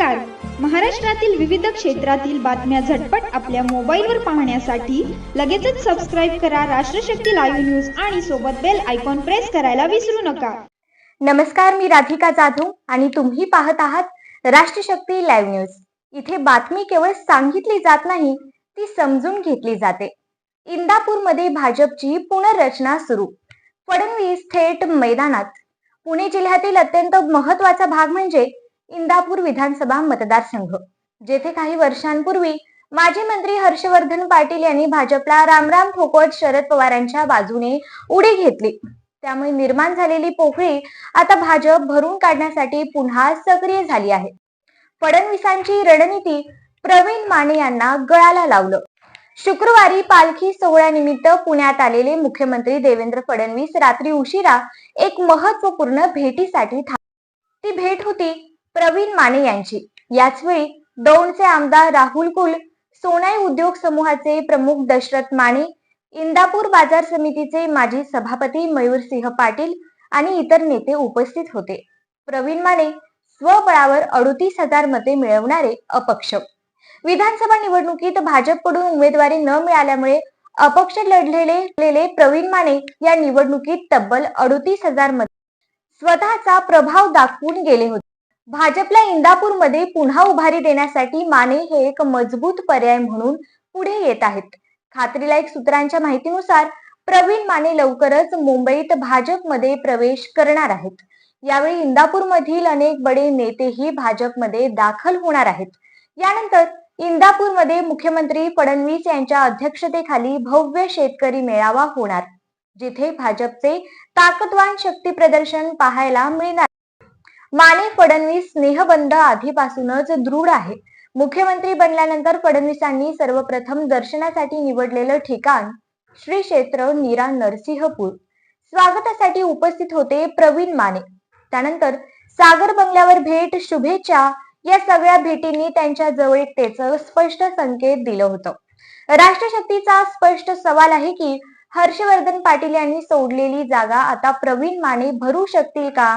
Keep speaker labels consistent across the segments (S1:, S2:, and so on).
S1: नमस्कार. महाराष्ट्रातील विविध क्षेत्रातील बातम्या झटपट आपल्या मोबाईलवर पाहण्यासाठी लगेचच सबस्क्राईब करा राष्ट्रशक्ती लाईव्ह न्यूज आणि सोबत बेल आयकॉन प्रेस करायला विसरू नका.
S2: नमस्कार, मी राधिका जाधव आणि तुम्ही पाहत आहात राष्ट्रशक्ती लाईव्ह न्यूज. इथे बातमी केवळ सांगितली जात नाही, ती समजून घेतली जाते. इंदापूरमध्ये भाजपची पुनर्रचना सुरू. फडणवीस थेट मैदानात. पुणे जिल्ह्यातील अत्यंत महत्त्वाचा भाग म्हणजे इंदापूर विधानसभा मतदारसंघ, जेथे काही वर्षांपूर्वी माजी मंत्री हर्षवर्धन पाटील यांनी भाजपला रामराम ठोकवत शरद पवारांच्या बाजूने उडी घेतली. त्यामुळे निर्माण झालेली पोकळी आता भाजप भरून काढण्यासाठी पुन्हा सक्रिय झाली आहे. फडणवीसांची रणनीती प्रवीण माने यांना गळाला लावलं. शुक्रवारी पालखी सोहळ्यानिमित्त पुण्यात आलेले मुख्यमंत्री देवेंद्र फडणवीस रात्री उशिरा एक महत्त्वपूर्ण भेटीसाठी ती भेट होती प्रवीण माने यांची. याचवेळी दौंडचे आमदार राहुल कुल, सोनाई उद्योग समूहाचे प्रमुख दशरथ माने, इंदापूर बाजार समितीचे माजी सभापती मयूरसिंह पाटील आणि इतर नेते उपस्थित होते. प्रवीण माने स्वबळावर 38,000 मते मिळवणारे अपक्ष. विधानसभा निवडणुकीत भाजपकडून उमेदवारी न मिळाल्यामुळे अपक्ष लढलेले प्रवीण माने या निवडणुकीत तब्बल 38,000 मते स्वतःचा प्रभाव दाखवून गेले होते. भाजपला इंदापूरमध्ये पुन्हा उभारी देण्यासाठी माने हे एक मजबूत पर्याय म्हणून पुढे येत आहेत. खात्रीलायक सूत्रांच्या माहितीनुसार प्रवीण माने लवकरच मुंबईत भाजपमध्ये प्रवेश करणार आहेत. यावेळी इंदापूरमधील अनेक बडे नेतेही भाजपमध्ये दाखल होणार आहेत. यानंतर इंदापूरमध्ये मुख्यमंत्री फडणवीस यांच्या अध्यक्षतेखाली भव्य शेतकरी मेळावा होणार, जिथे भाजपचे ताकदवान शक्ती प्रदर्शन पाहायला मिळणार. माने फडणवीस स्नेहबंध आधीपासूनच दृढ आहे. मुख्यमंत्री बनल्यानंतर फडणवीसांनी सर्वप्रथम दर्शनासाठी निवडलेलं ठिकाण श्री क्षेत्र नीरा नरसिंहपूर. स्वागतासाठी उपस्थित होते प्रवीण माने. त्यानंतर सागर बंगल्यावर भेट, शुभेच्छा या सगळ्या भेटींनी त्यांच्या जवळीकतेचं स्पष्ट संकेत दिलं होतं. राष्ट्रशक्तीचा स्पष्ट सवाल आहे की हर्षवर्धन पाटील यांनी सोडलेली जागा आता प्रवीण माने भरू शकतील का?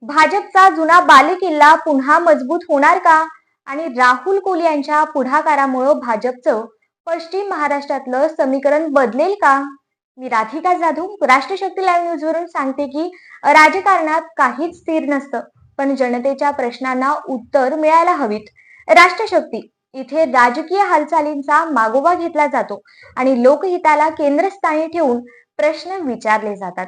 S2: भाजपचा जुना बालेकिल्ला पुन्हा मजबूत होणार का? आणि राहुल कुल यांच्या पुढाकारामुळे भाजपचं पश्चिम महाराष्ट्रातलं समीकरण बदलेल का? मी राधिका जाधव राष्ट्रशक्ती लाईव्ह न्यूज वरून सांगते की राजकारणात काहीच स्थिर नसतं, पण जनतेच्या प्रश्नांना उत्तर मिळायला हवीत. राष्ट्रशक्ती इथे राजकीय हालचालींचा मागोवा घेतला जातो आणि लोकहिताला केंद्रस्थानी ठेवून प्रश्न विचारले जातात.